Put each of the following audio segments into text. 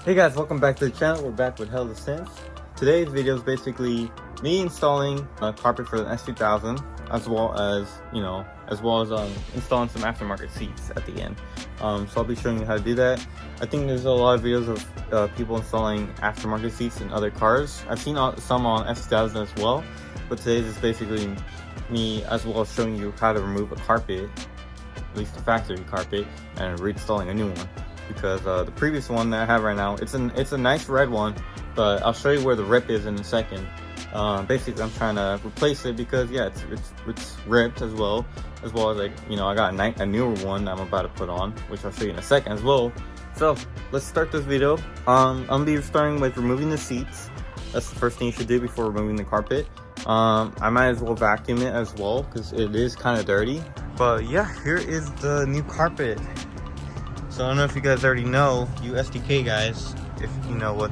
Hey guys, welcome back to the channel. We're back with HellaStance. Today's video is basically me installing a carpet for the S2000, as well as installing some aftermarket seats at the end. So I'll be showing you how to do that. I think there's a lot of videos of people installing aftermarket seats in other cars. I've seen some on S2000 as well, but today's is basically me as well as showing you how to remove a carpet, at least the factory carpet, and reinstalling a new one. Because the previous one that I have right now, it's a nice red one, but I'll show you where the rip is in a second. Basically I'm trying to replace it because yeah, it's ripped as well as like, you know, I got a newer one that I'm about to put on, which I'll show you in a second as well. So let's start this video. I'm gonna be starting with removing the seats. That's the first thing you should do before removing the carpet. I might as well vacuum it as well because it is kind of dirty. But yeah, here is the new carpet. So I don't know if you guys already know, you SDK guys, if you know what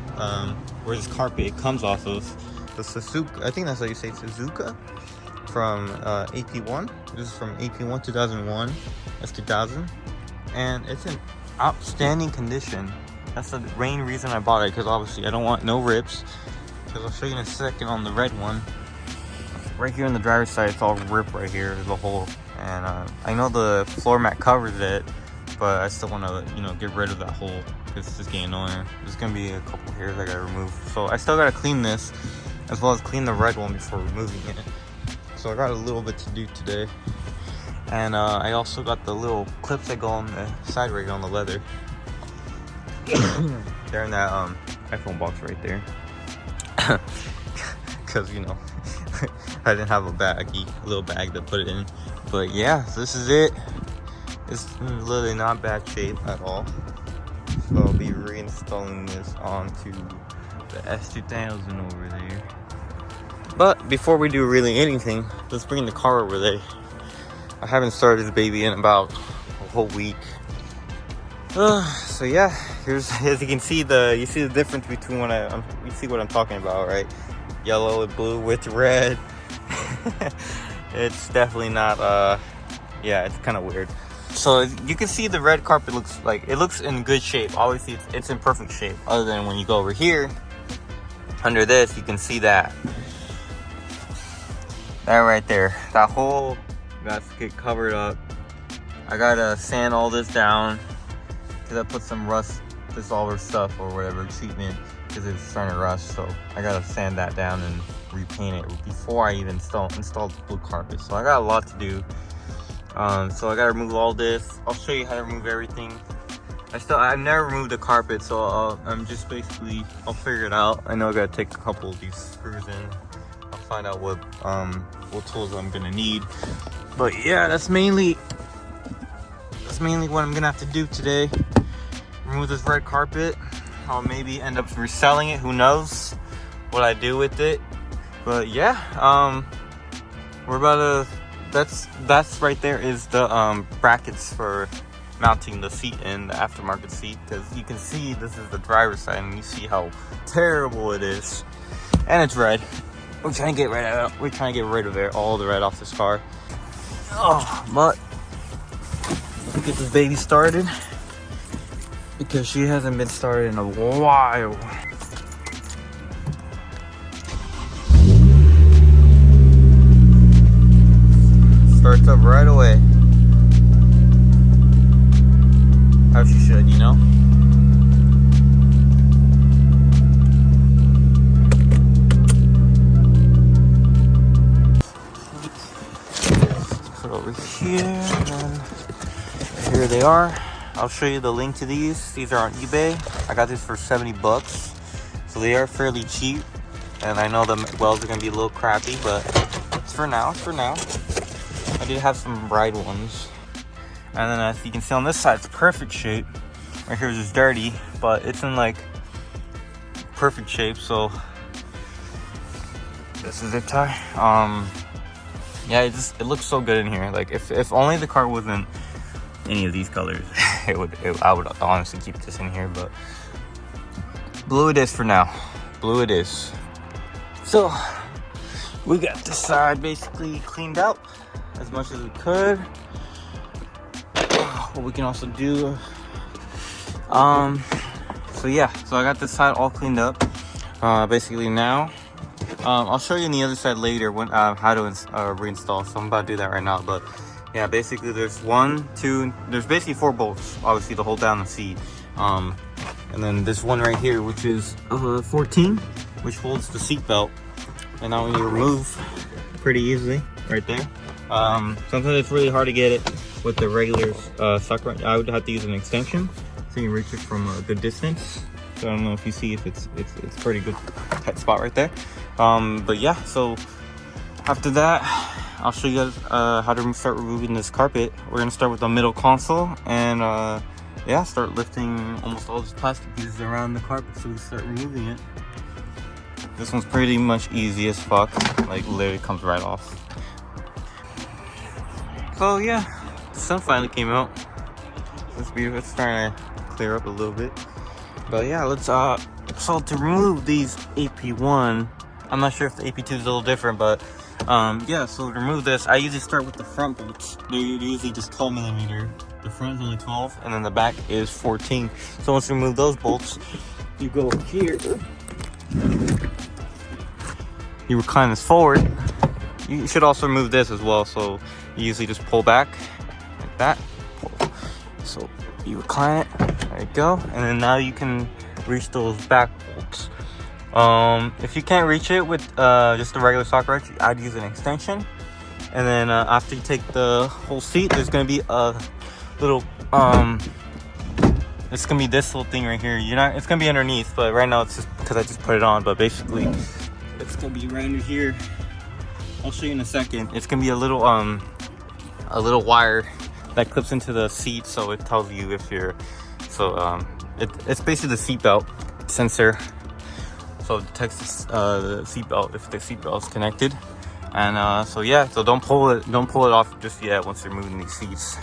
where this carpet comes off of. The Suzuka, I think that's how you say Suzuka, from AP1. This is from AP1 2001, S2000, and it's in outstanding condition. That's the main reason I bought it, because obviously I don't want no rips. Because I'll show you in a second on the red one. Right here on the driver's side, it's all ripped right here. There's a hole, and I know the floor mat covers it, but I still want to, you know, get rid of that hole because it's just getting annoying. There's gonna be a couple hairs I gotta remove, so I still gotta clean this as well as clean the red one before removing it. So I got a little bit to do today, and I also got the little clips that go on the side right on the leather. They're in that iPhone box right there, because you know I didn't have a little bag to put it in. But yeah, this is it. It's literally not bad shape at all. So I'll be reinstalling this onto the S2000 over there. But before we do really anything, let's bring the car over there. I haven't started this baby in about a whole week. So yeah, here's, as you can see, you see the difference between you see what I'm talking about, right? Yellow and blue with red. It's definitely not yeah, it's kind of weird. So you can see the red carpet looks in good shape. Obviously it's in perfect shape, other than when you go over here under this, you can see that right there, that hole got to get covered up. I gotta sand all this down because I put some rust dissolver stuff or whatever treatment because it's starting to rust. So I gotta sand that down and repaint it before I even install the blue carpet. So I got a lot to do. So I gotta remove all this. I'll show you how to remove everything. I've never removed the carpet, so I'm just basically, I'll figure it out. I know I gotta take a couple of these screws in. I'll find out what tools I'm gonna need. But yeah, that's mainly what I'm gonna have to do today. Remove this red carpet. I'll maybe end up reselling it. Who knows what I do with it? But yeah, we're about to. That's right there is the brackets for mounting the seat in, the aftermarket seat, because you can see this is the driver's side and you see how terrible it is, and it's red. We're trying to get rid of it, all the red off this car. Oh, but let's get this baby started because she hasn't been started in a while. Starts up right away. How she should, you know? Put over here, and then here they are. I'll show you the link to these. These are on eBay. I got this for 70 bucks. So they are fairly cheap. And I know the welds are gonna be a little crappy, but it's for now, I did have some bright ones. And then as you can see on this side, it's perfect shape. Right here is just dirty, but it's in like perfect shape. So this is zip tie. Yeah, it looks so good in here. Like if only the car wasn't any of these colors, I would honestly keep this in here. But blue it is for now. Blue it is. So we got this side basically cleaned out as much as we could. What we can also do, So yeah, so I got this side all cleaned up. Basically now, I'll show you on the other side later when how to reinstall. So I'm about to do that right now. But yeah, basically there's there's basically 4 bolts, obviously, to hold down the seat. And then this one right here, which is 14, which holds the seat belt. And now when you remove, pretty easily, right there. Sometimes it's really hard to get it with the regular sucker. I would have to use an extension so you can reach it from a good distance. So I don't know if you see if it's pretty good tight spot right there. But yeah, so after that, I'll show you guys how to start removing this carpet. We're gonna start with the middle console and yeah, start lifting almost all these plastic pieces around the carpet so we start removing it. This one's pretty much easy as fuck, like literally comes right off. So yeah, the sun finally came out. It's beautiful. It's starting to clear up a little bit. But yeah, let's so to remove these AP1, I'm not sure if the AP2 is a little different, but yeah, so to remove this, I usually start with the front bolts. They're usually just 12 millimeter. The front is only 12, and then the back is 14. So once you remove those bolts, you go here. You recline this forward. You should also remove this as well. So you usually just pull back like that. So you recline it. There you go. And then now you can reach those back bolts. If you can't reach it with just a regular socket wrench, I'd use an extension. And then after you take the whole seat, there's gonna be a little it's gonna be this little thing right here. It's gonna be underneath, but right now it's just because I just put it on. But basically it's gonna be right under here. I'll show you in a second. It's gonna be a little wire that clips into the seat, so it tells you if you're it's basically the seat belt sensor, so it detects the seat belt if the seat belt is connected. And so yeah, so don't pull it off just yet once you're moving these seats.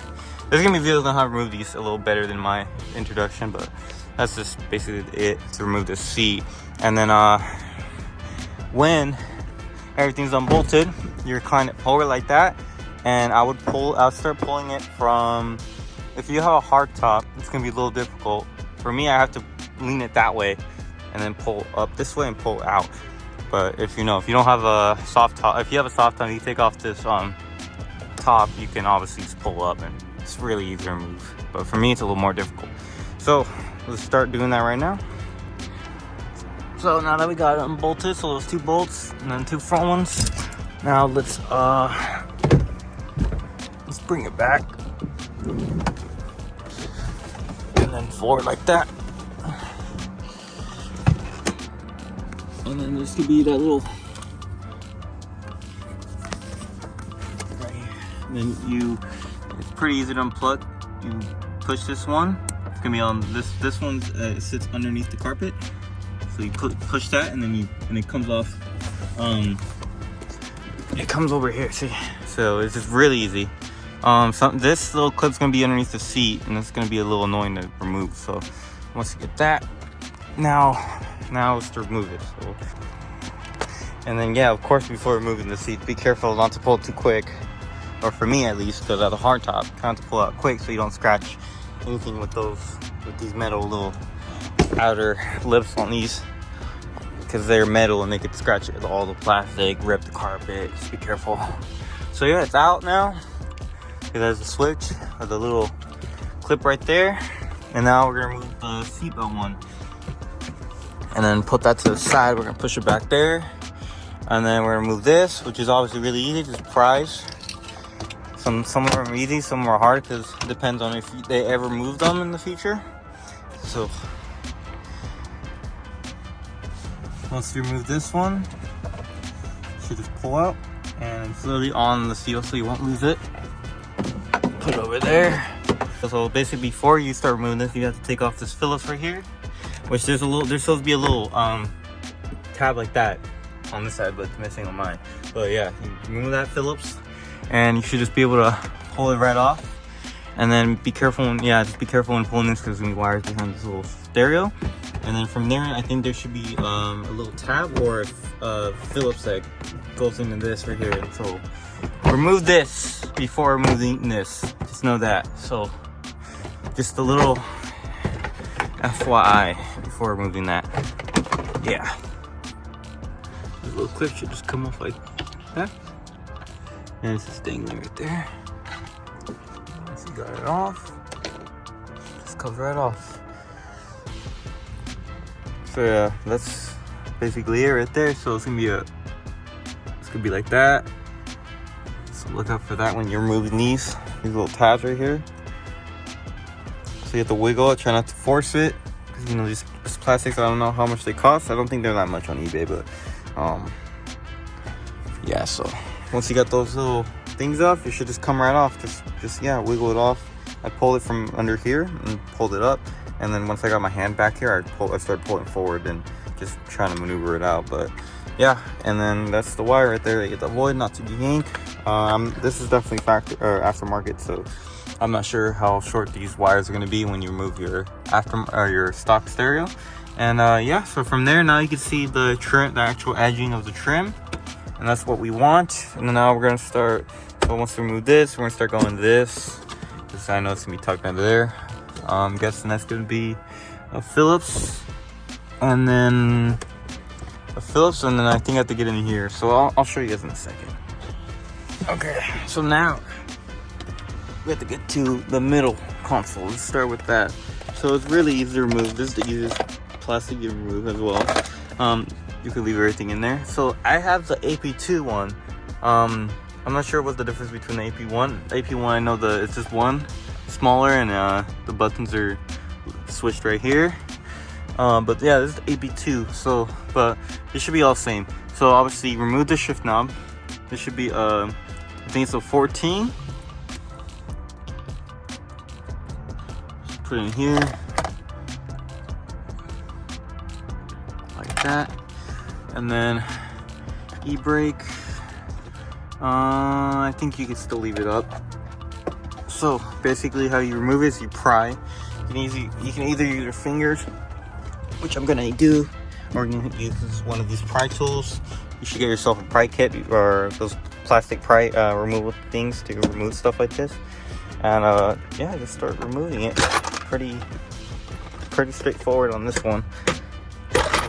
There's gonna be videos on how to remove these a little better than my introduction, but that's just basically it to remove the seat. And then when everything's unbolted, you recline it forward like that, and I'll start pulling it from, if you have a hard top, it's gonna be a little difficult. For me, I have to lean it that way and then pull up this way and pull out. But if you don't have a soft top, if you have a soft top, you take off this top, you can obviously just pull up, and it's really easy to remove. But for me, it's a little more difficult. So let's start doing that right now. So now that we got it unbolted, so those 2 bolts and then 2 front ones, now let's bring it back and then forward like that. And then this could be that little right here. And then it's pretty easy to unplug. You push this one. It's gonna be on this one. It sits underneath the carpet. So you push that, and then it comes off. It comes over here. See, so it's just really easy. This little clip's gonna be underneath the seat, and it's gonna be a little annoying to remove. So once you get that, now it's to remove it. So, and then yeah, of course, before removing the seat, be careful not to pull it too quick, or for me at least, because I have a hard top, trying to pull out quick so you don't scratch anything with these metal little outer lips on these, because they're metal and they could scratch all the plastic, rip the carpet. Just be careful. So yeah, it's out now. It has a switch or the little clip right there, and now we're gonna remove the seatbelt one, and then put that to the side. We're gonna push it back there, and then we're gonna move this, which is obviously really easy. Just prise. Some of them are easy, some are hard, because it depends on if they ever move them in the future. So once you remove this one, you should just pull out, and it's literally on the seal, so you won't lose it. Put it over there. So basically, before you start removing this, you have to take off this Phillips right here, which there's supposed to be a little tab like that on this side, but it's missing on mine. But yeah, you remove that Phillips, and you should just be able to pull it right off. And then be careful when, just be careful when pulling this, because there's gonna be wires behind this little stereo. And then from there, I think there should be a little tab or a Phillips that goes into this right here. So remove this before removing this. Just know that. So just a little FYI, before removing that. Yeah. This little clip should just come off like that. And it's just dangling right there. Once you got it off, just cover it off. So yeah, that's basically it right there. So it's gonna be like that. So look out for that when you're removing these little tabs right here. So you have to wiggle it, try not to force it. Because you know, these plastics, I don't know how much they cost. I don't think they're that much on eBay, but yeah, so once you got those little things off, you should just come right off. Just yeah, wiggle it off. I pulled it from under here and pulled it up, and then once I got my hand back here, I started pulling forward and just trying to maneuver it out. But yeah, and then that's the wire right there that you have to avoid not to yank. This is definitely aftermarket, so I'm not sure how short these wires are going to be when you remove your your stock stereo. And yeah, so from there now you can see the trim, the actual edging of the trim, and that's what we want. And then now we're going to start. So once we remove this, we're going to start going to this. Because I know it's going to be tucked under there. I'm guessing that's going to be a Phillips, and then I think I have to get in here. So I'll show you guys in a second. Okay, so now we have to get to the middle console. Let's start with that. So it's really easy to remove. This is the easiest plastic you remove as well. You can leave everything in there. So I have the AP2 one. I'm not sure what the difference between the AP1. AP1, I know it's just one smaller, and the buttons are switched right here. But yeah, this is the AP2. So, but it should be all same. So obviously, remove the shift knob. This should be I think it's a 14. Just put it in here like that, and then e-brake. I think you can still leave it up. So basically, how you remove it is you pry. You can either use your fingers, which I'm gonna do, or you can use one of these pry tools. You should get yourself a pry kit or those plastic pry removal things to remove stuff like this. And yeah, just start removing it. Pretty straightforward on this one.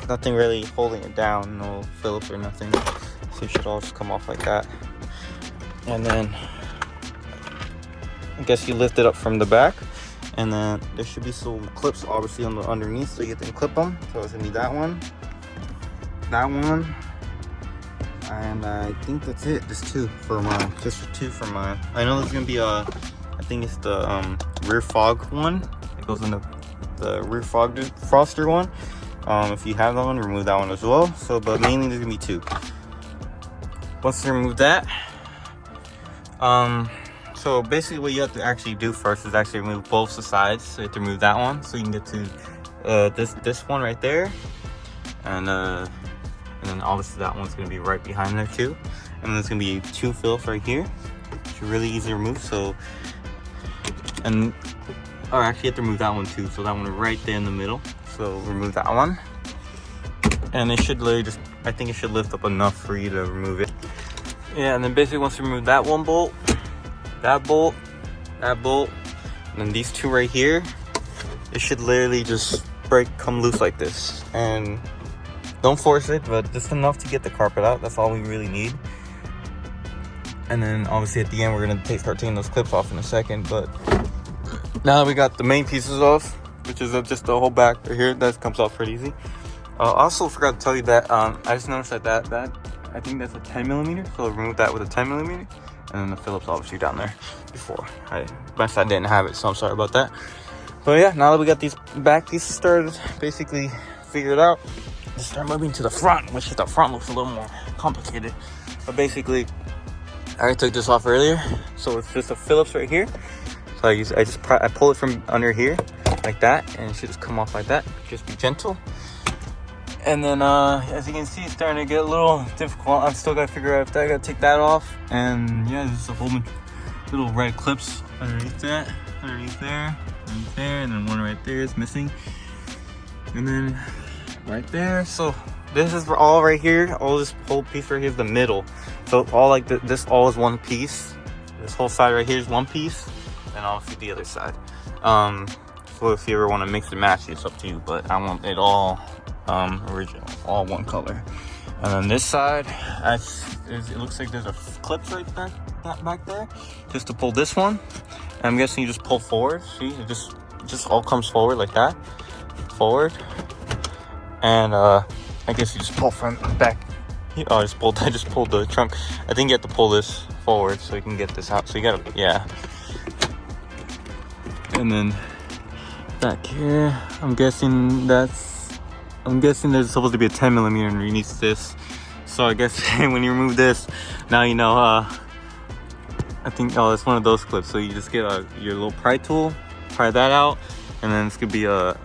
Nothing really holding it down, no Phillips or nothing. So it should all just come off like that. And then I guess you lift it up from the back, and then there should be some clips obviously on the underneath, so you can clip them. So it's gonna be that one, and I think that's it. Just two for mine. I know there's gonna be I think it's the rear fog one. It goes in the rear fog defroster one. If you have that one, remove that one as well. So, but mainly there's gonna be two. Once you remove that, so basically what you have to actually do first is actually remove both the sides. So you have to remove that one so you can get to this one right there, and then obviously that one's gonna be right behind there too. And then there's gonna be two Phillips right here, which are really easy to remove. So, or actually you have to remove that one too. So that one right there in the middle. So remove that one, and it should literally just, I think it should lift up enough for you to remove it. Yeah, and then basically once you remove that one bolt, that bolt, and then these two right here, it should literally just come loose like this. And don't force it, but just enough to get the carpet out. That's all we really need. And then obviously at the end, we're gonna start taking those clips off in a second. But now that we got the main pieces off, which is just the whole back right here, that comes off pretty easy. Also forgot to tell you that I just noticed that I think that's a 10mm, so I'll remove that with a 10mm, and then the Phillips obviously down there before. I didn't have it, so I'm sorry about that. But yeah, now that we got these back pieces started, basically figured out, let's start moving to the front, which the front looks a little more complicated. But basically, I already took this off earlier, so it's just a Phillips right here. So I pull it from under here like that, and it should just come off like that. Just be gentle. And then as you can see, it's starting to get a little difficult. I'm still gotta figure out if I gotta take that off. And yeah, there's a whole bunch of little red clips underneath that, underneath there, and then one right there is missing, and then right there. So this is all right here. All this whole piece right here is the middle. So all like this all is one piece. This whole side right here is one piece, and obviously the other side. So if you ever want to mix and match, it's up to you. But I want it all original, all one color. And then this side, it looks like there's a clip right back there, just to pull this one. And I'm guessing you just pull forward. See, it just all comes forward like that, forward. And I guess you just pull from back. Oh, I just pulled the trunk. I think you have to pull this forward so you can get this out. So you gotta, yeah. And then back here, I'm guessing there's supposed to be a 10 millimeter underneath this. So I guess when you remove this, now you know. I think it's one of those clips. So you just get your little pry tool, pry that out, and then it's gonna be a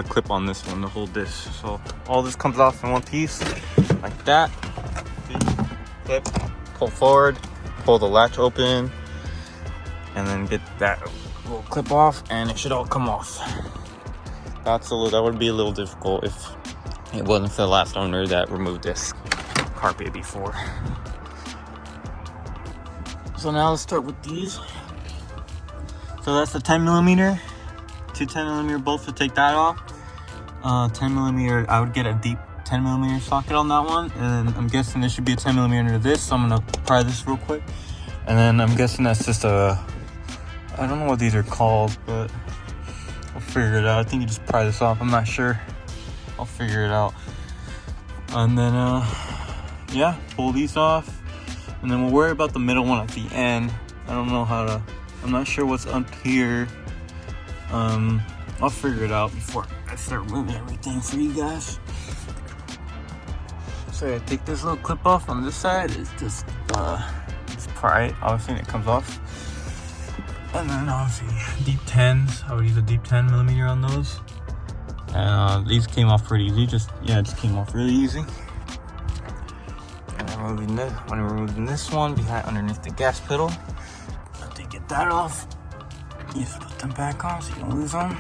clip on this one to hold this. So all this comes off in one piece, like that. Clip, pull forward, pull the latch open, and then get that little clip off, and it should all come off. That would be a little difficult if it wasn't for the last owner that removed this carpet before. So now let's start with these. So that's the 10 millimeter, two 10 millimeter bolts to take that off. 10 millimeter, I would get a deep 10 millimeter socket on that one, and I'm guessing there should be a 10 millimeter to this, so I'm gonna pry this real quick. And then I'm guessing that's just I don't know what these are called, but I'll figure it out. I think you just pry this off, I'm not sure. I'll figure it out. And then yeah, pull these off, and then we'll worry about the middle one at the end. I'm not sure what's up here. I'll figure it out before I start removing everything for you guys. So I take this little clip off on this side. It's just pry it, obviously, and it comes off. And then obviously deep 10s. I would use a deep 10 millimeter on those. And these came off pretty easy. It just came off really easy. And I'm removing this one underneath the gas pedal. After you get that off, you just put them back on so you don't lose them.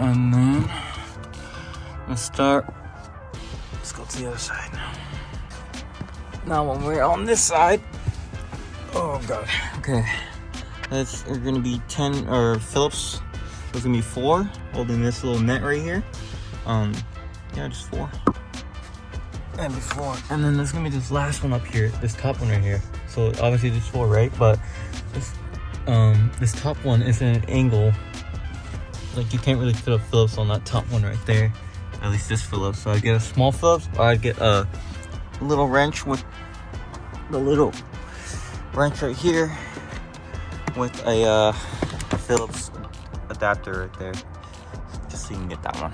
And then let's go to the other side now. Now when we're on this side, oh god, okay, we're gonna be 10 or Phillips. There's gonna be 4 holding this little net right here. Yeah, just 4. And before, and then there's gonna be this last one up here, this top one right here. So obviously there's 4, right? But this top one is in an angle. Like you can't really fit a Phillips on that top one right there. At least this Phillips. So I get a small Phillips, or I'd get a little wrench with the little wrench right here with a Phillips adapter right there, just so you can get that one.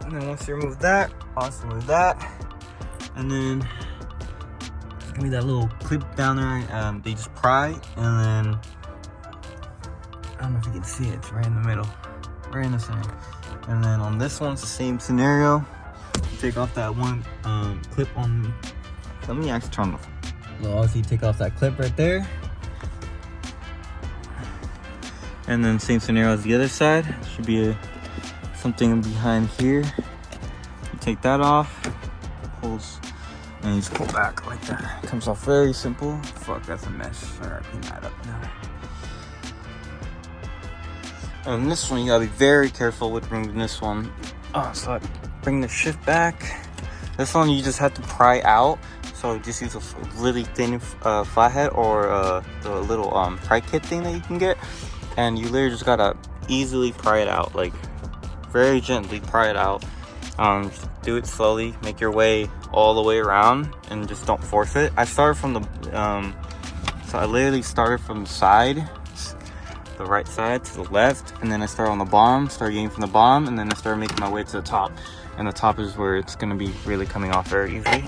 And then once you remove that, also remove that, and then give me that little clip down there. They just pry, and then I don't know if you can see it. It's right in the middle, right in the center. And then on this one, it's the same scenario. You take off that one clip on. Let me actually turn off. So obviously, you take off that clip right there. And then same scenario as the other side. Should be something behind here. You take that off, pulls, and you just pull back like that. It comes off very simple. Fuck, that's a mess. Alright, clean that up now. And this one, you gotta be very careful with removing this one. So I bring the shift back. This one, you just have to pry out. So just use a really thin flathead or the little pry kit thing that you can get. And you literally just gotta easily pry it out, like very gently pry it out. Do it slowly, make your way all the way around, and just don't force it. I started from the, so I literally started from the side, the right side to the left, and then I started on the bottom, started getting from the bottom, and then I started making my way to the top. And the top is where it's gonna be really coming off very easily.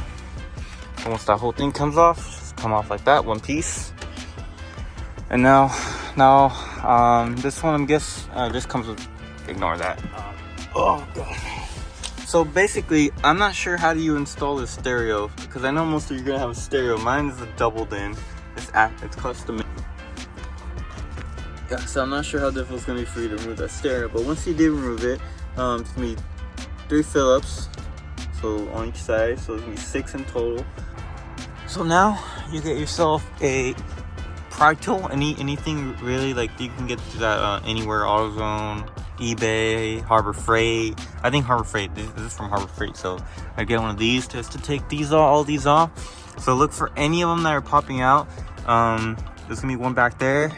And once that whole thing comes off, just come off like that, one piece. And now this one, this comes with, ignore that. Oh god. So basically, I'm not sure how do you install this stereo, because I know most of you are gonna have a stereo. Mine is a doubled in. It's custom. Yeah, so I'm not sure how difficult it's gonna be for you to remove that stereo, but once you do remove it, it's gonna be 3 Phillips, so on each side, so it's gonna be 6 in total. So now you get yourself a Pride Tool, anything really, like you can get that anywhere, AutoZone, eBay, Harbor Freight. I think Harbor Freight, this is from Harbor Freight, so I get one of these just to take these all these off. So look for any of them that are popping out. There's gonna be one back there,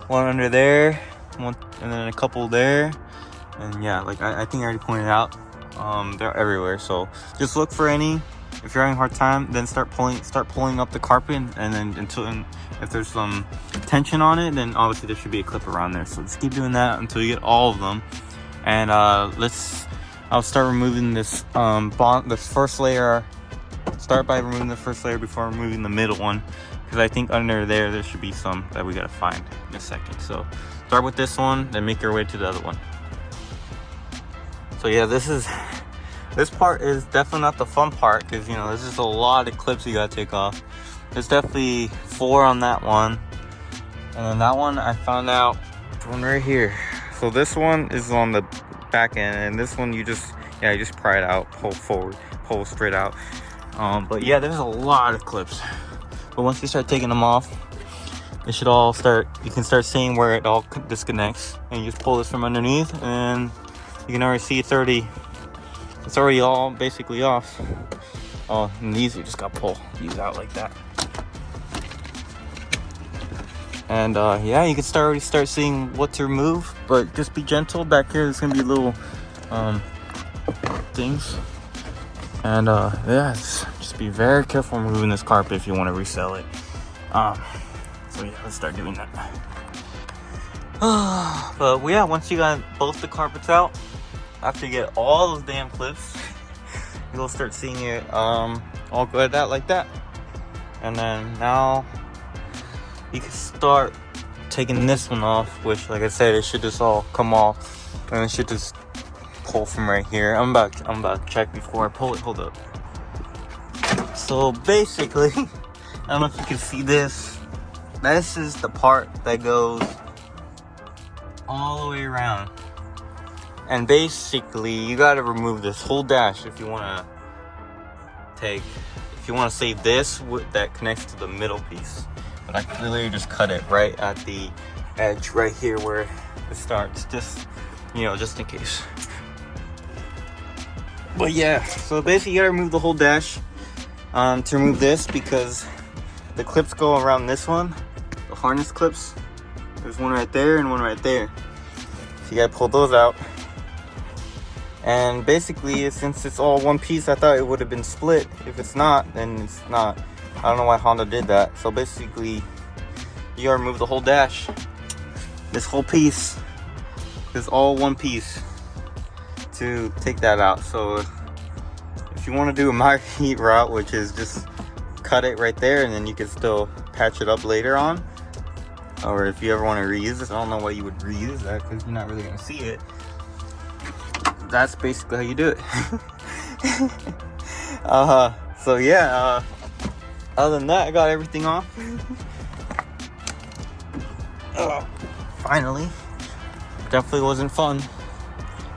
one under there, one, and then a couple there. And yeah, like I think I already pointed out, they're everywhere. So just look for any. If you're having a hard time, then start pulling up the carpet, and then if there's some tension on it, then obviously there should be a clip around there. So just keep doing that until you get all of them. And I'll start removing this this first layer. Start by removing the first layer before removing the middle one, because I think under there should be some that we gotta find in a second. So start with this one, then make your way to the other one. So yeah, this part is definitely not the fun part, because you know there's just a lot of clips you gotta take off. There's definitely 4 on that one, and then that one I found out one right here. So this one is on the back end, and this one you just pry it out, pull forward, pull straight out. But yeah, there's a lot of clips, but once you start taking them off, it should all start, you can start seeing where it all disconnects, and you just pull this from underneath, and you can already see it's already all basically off. Oh, and these you just gotta pull these out like that. And yeah, you can already start seeing what to remove, but just be gentle. Back here there's gonna be little things, and yeah, just be very careful removing this carpet if you want to resell it. So yeah, let's start doing that. But yeah, once you got both the carpets out, after you get all those damn clips, you'll start seeing it all good out like that. And then now you can start taking this one off, which, like I said, it should just all come off, and it should just pull from right here. I'm about to check before I pull it. Hold up. So basically, I don't know if you can see this. This is the part that goes all the way around. And basically, you gotta remove this whole dash if you wanna save this that connects to the middle piece. But I can literally just cut it right at the edge right here where it starts, just in case. But yeah, so basically you gotta remove the whole dash to remove this, because the clips go around this one, the harness clips. There's one right there and one right there. So you gotta pull those out. And basically, since it's all one piece, I thought it would have been split. If it's not, then it's not. I don't know why Honda did that. So basically, you gotta remove the whole dash. This whole piece is all one piece to take that out. So if you want to do my heat route, which is just cut it right there, and then you can still patch it up later on. Or if you ever want to reuse this, I don't know why you would reuse that, because you're not really gonna see it. That's basically how you do it. So yeah, other than that, I got everything off. Finally. Definitely wasn't fun.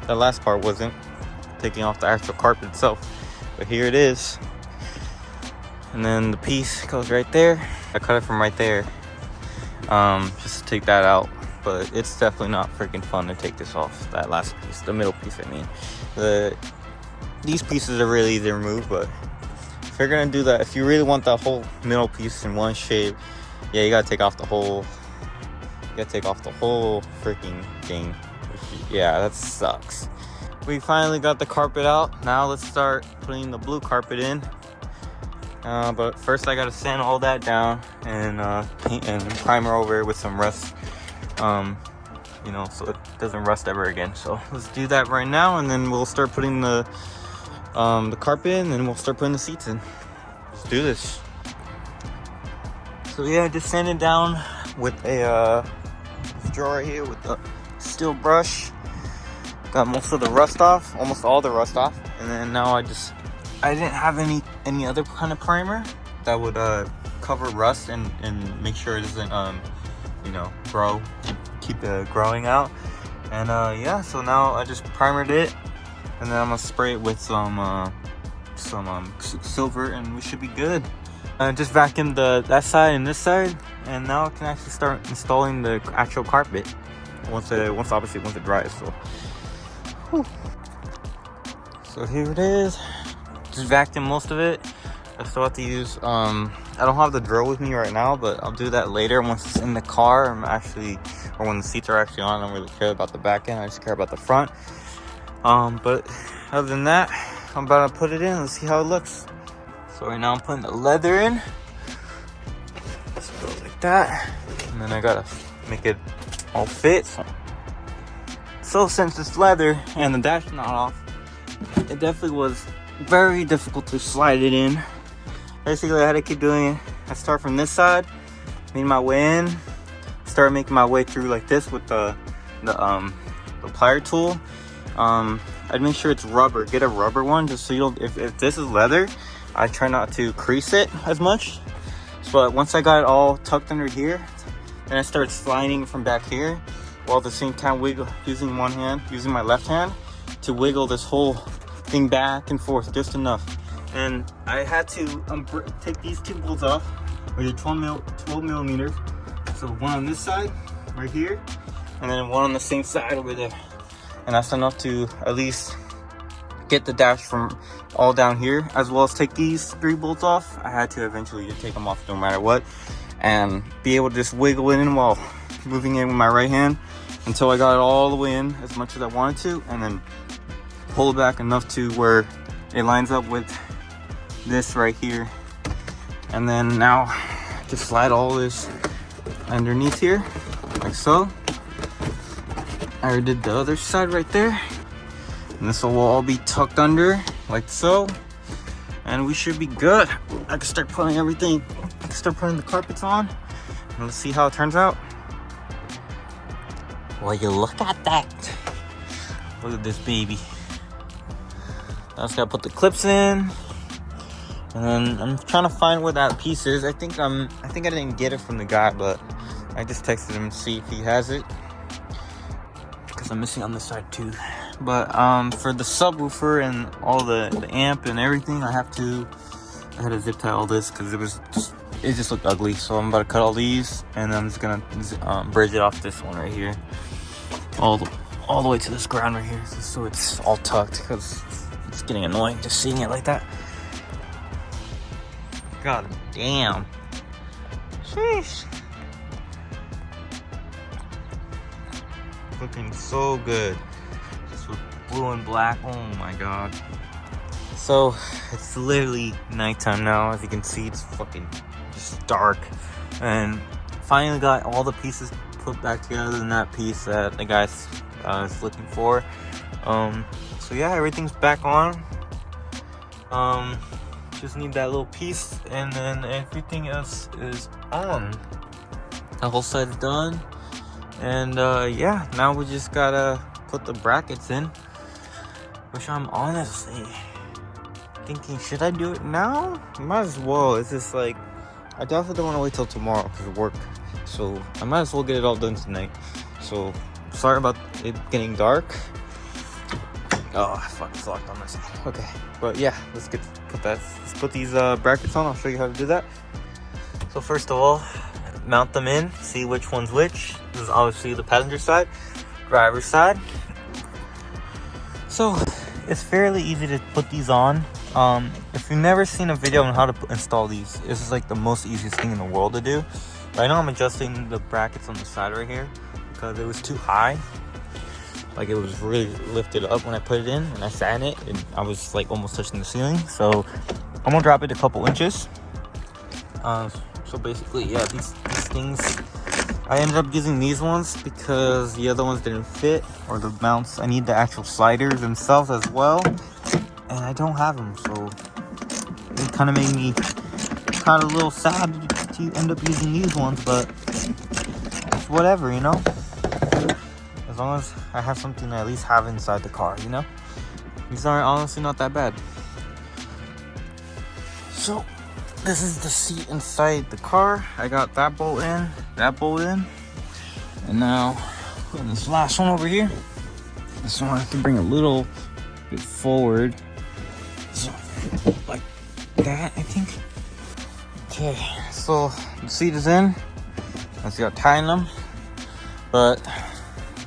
The last part wasn't, taking off the actual carpet itself, but here it is. And then the piece goes right there. I cut it from right there, just to take that out. But it's definitely not freaking fun to take this off, that last piece, the middle piece I mean. These pieces are really easy to remove, but if you're gonna do that, if you really want that whole middle piece in one shape, yeah, you gotta take off the whole freaking thing. Yeah, that sucks. We finally got the carpet out. Now let's start putting the blue carpet in. But first I gotta sand all that down and paint and primer over it with some rust. So it doesn't rust ever again. So let's do that right now, and then we'll start putting the carpet in, and then we'll start putting the seats in. Let's do this. So yeah, just sand it down with a straw right here with a steel brush. Got most of the rust off, almost all the rust off, and then now I didn't have any other kind of primer that would cover rust and make sure it doesn't grow, keep it growing out. And yeah, so now I just primered it, and then I'm gonna spray it with some silver, and we should be good. just vacuumed that side and this side, and now I can actually start installing the actual carpet once it dries. So, whew. So here it is. Just vacuumed most of it. I still have to use I don't have the drill with me right now, but I'll do that later once it's in the car. Or when the seats are actually on. I don't really care about the back end, I just care about the front. But other than that, I'm about to put it in. Let's see how it looks. So right now I'm putting the leather in. Just goes like that, and then I gotta make it all fit. So since it's leather and the dash is not off, it definitely was very difficult to slide it in. Basically, I had to keep doing it. I start from this side, made my way in, start making my way through like this with the plier tool. I'd make sure it's rubber. Get a rubber one, just so you don't. If this is leather, I try not to crease it as much. But once I got it all tucked under here, then I start sliding from back here, while at the same time using my left hand to wiggle this whole thing back and forth just enough. And I had to take these two bolts off with a 12 millimeters. So one on this side right here, and then one on the same side over there. And that's enough to at least get the dash from all down here, as well as take these 3 bolts off. I had to eventually take them off no matter what, and be able to just wiggle it in while moving it with my right hand until I got it all the way in as much as I wanted to, and then pull it back enough to where it lines up with this right here. And then now just slide all this underneath here like so. I already did the other side right there, and this will all be tucked under like so, and we should be good. I can start putting the carpets on, and let's see how it turns out. Well, you look at that. Look at this baby. I just gotta put the clips in, and then I'm trying to find where that piece is. I think I didn't get it from the guy, but I just texted him to see if he has it, because I'm missing on this side too. But for the subwoofer and all the amp and everything, I had to zip tie all this because it just looked ugly. So I'm about to cut all these, and then I'm just gonna bridge it off this one right here, all the way to this ground right here, just so it's all tucked, because it's getting annoying just seeing it like that. God damn. Sheesh. Looking so good. Just with blue and black. Oh my god. So it's literally nighttime now. As you can see, it's fucking just dark. And finally got all the pieces put back together in that piece that the guy is looking for. So yeah, everything's back on. Just need that little piece, and then everything else is on. The whole side is done, and yeah, now we just gotta put the brackets in, which I'm honestly thinking, should I do it now? Might as well. It's just like, I definitely don't want to wait till tomorrow because of work, so I might as well get it all done tonight. So sorry about it getting dark. Oh fuck, it's locked on this side. Okay, but yeah, let's put these brackets on. I'll show you how to do that. So first of all, mount them in, see which one's which. This is obviously the passenger side, driver's side. So it's fairly easy to put these on. If you've never seen a video on how to install these, this is like the most easiest thing in the world to do. Right now I'm adjusting the brackets on the side right here because it was too high. Like, it was really lifted up when I put it in, and I sat in it, and I was like almost touching the ceiling. So I'm gonna drop it a couple inches. So basically, yeah, these things, I ended up using these ones because the other ones didn't fit, or the mounts. I need the actual sliders themselves as well, and I don't have them, so it kind of made me kind of a little sad to end up using these ones, but it's whatever, you know. As long as I have something to at least have inside the car, you know? These are honestly not that bad. So, this is the seat inside the car. I got that bolt in, and now putting this last one over here. This one I have to bring a little bit forward. So, like that, I think. Okay, so the seat is in. I just got tying them. But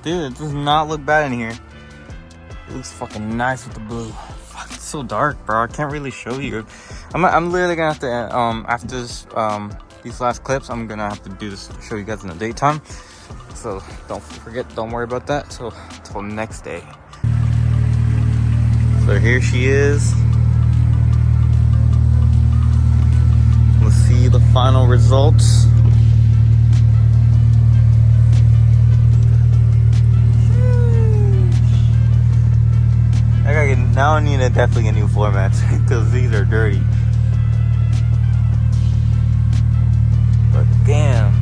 dude, it does not look bad in here. It looks fucking nice with the blue. Fuck, it's so dark, bro. I can't really show you. I'm literally gonna have to after this these last clips, I'm gonna have to do this to show you guys in the daytime. So don't forget, don't worry about that. So till next day. So here she is. Let's see the final results. Now I need to definitely get new floor mats because these are dirty. But damn.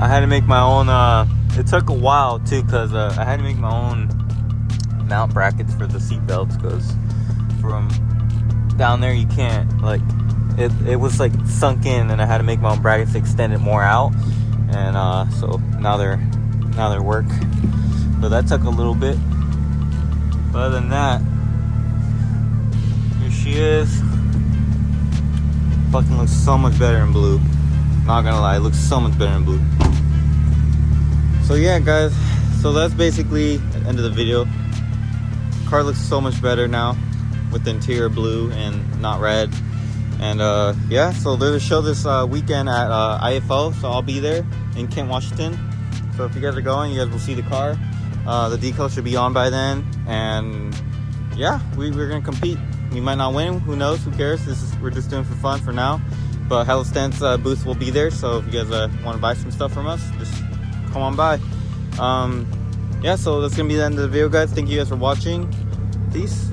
I had to make my own, it took a while too, because I had to make my own mount brackets for the seat belts, because from down there you can't, like, it was like sunk in, and I had to make my own brackets to extend it more out, and so now they're work. So that took a little bit, but other than that, here she is. Fucking looks so much better in blue. Not gonna lie, it looks so much better in blue. So yeah, guys, so that's basically the end of the video. Car looks so much better now with the interior blue and not red. And yeah, so there's a show this weekend at IFO, so I'll be there in Kent, Washington. So if you guys are going, you guys will see the car. The decal should be on by then, and yeah, we're gonna compete. We might not win, who knows, who cares. We're just doing it for fun for now. But HellaStance booth will be there, so if you guys want to buy some stuff from us, just come on by. Yeah, so that's gonna be the end of the video, guys. Thank you guys for watching. Peace.